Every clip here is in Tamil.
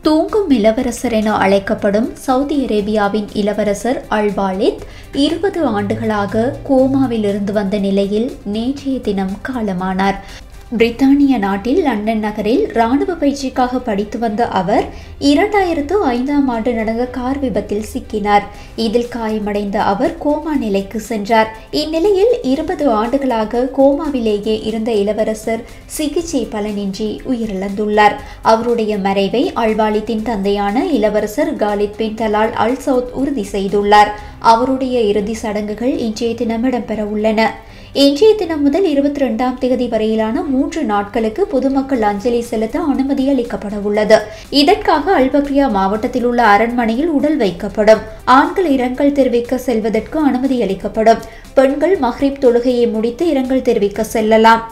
தூங்கும் இளவரசர் என அழைக்கப்படும் சவுதி அரேபியாவின் இளவரசர் அல் வாலித் 20 ஆண்டுகளாக கோமாவில் இருந்து வந்த நிலையில் நேற்றைய தினம் காலமானார். பிரித்தானிய நாட்டில் லண்டன் நகரில் இராணுவ பயிற்சிக்காக படித்து வந்த அவர் 2005ஆம் ஆண்டு நடந்த கார் விபத்தில் சிக்கினார். இதில் காயமடைந்த அவர் கோமா நிலைக்கு சென்றார். இந்நிலையில் 20 ஆண்டுகளாக கோமாவிலேயே இருந்த இளவரசர் சிகிச்சை பலனின்றி உயிரிழந்துள்ளார். அவருடைய மறைவை அல் வாலித்தின் தந்தையான இளவரசர் Khalid bin Dalal Al Saud உறுதி செய்துள்ளார். அவருடைய இறுதி சடங்குகள் இன்றைய தினம் இடம்பெற உள்ளன. இன்றைய தினம் முதல் 22ஆம் தேதி வரையிலான 3 நாட்களுக்கு பொதுமக்கள் அஞ்சலி செலுத்த அனுமதி அளிக்கப்பட உள்ளது. இதற்காக அல்பக்ரியா மாவட்டத்தில் உள்ள அரண்மனையில் உடல் வைக்கப்படும். ஆண்கள் இரங்கல் தெரிவிக்க செல்வதற்கு அனுமதி அளிக்கப்படும். பெண்கள் மஹ்ரிப் தொழுகையை முடித்து இரங்கல் தெரிவிக்க செல்லலாம்.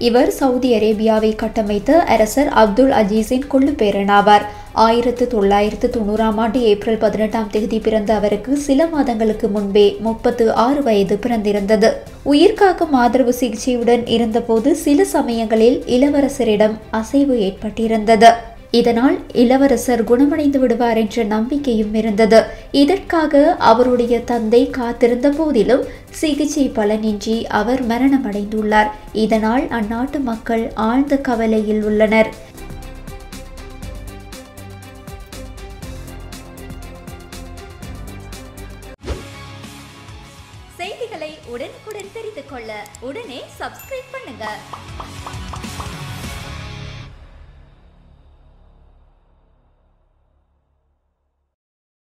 இவர் சவுதி அரேபியாவை கட்டமைத்த அரசர் அப்துல் அஜீஸின் கொள்ளுப்பேரனாவார். 1990ஆம் ஆண்டு ஏப்ரல் 18ஆம் தேதி பிறந்த அவருக்கு சில மாதங்களுக்கு முன்பே 36 வயது பிறந்திருந்தது. உயிர்காக்கும் ஆதரவு சிகிச்சையுடன் இருந்தபோது சில சமயங்களில் இளவரசரிடம் அசைவு ஏற்பட்டிருந்தது. இதனால் இளவரசர் குணமடைந்து விடுவார் என்ற நம்பிக்கையும் இருந்தது. இதற்காக அவருடைய தந்தை காத்திருந்த போதிலும் சிகிச்சை பலனின்றி அவர் மரணமடைந்துள்ளார். இதனால் அந்நாட்டு மக்கள் ஆழ்ந்த கவலையில் உள்ளனர். செய்திகளை உடனுக்குடன் தெரிந்து கொள்ள உடனே சப்ஸ்கிரைப் பண்ணுங்க.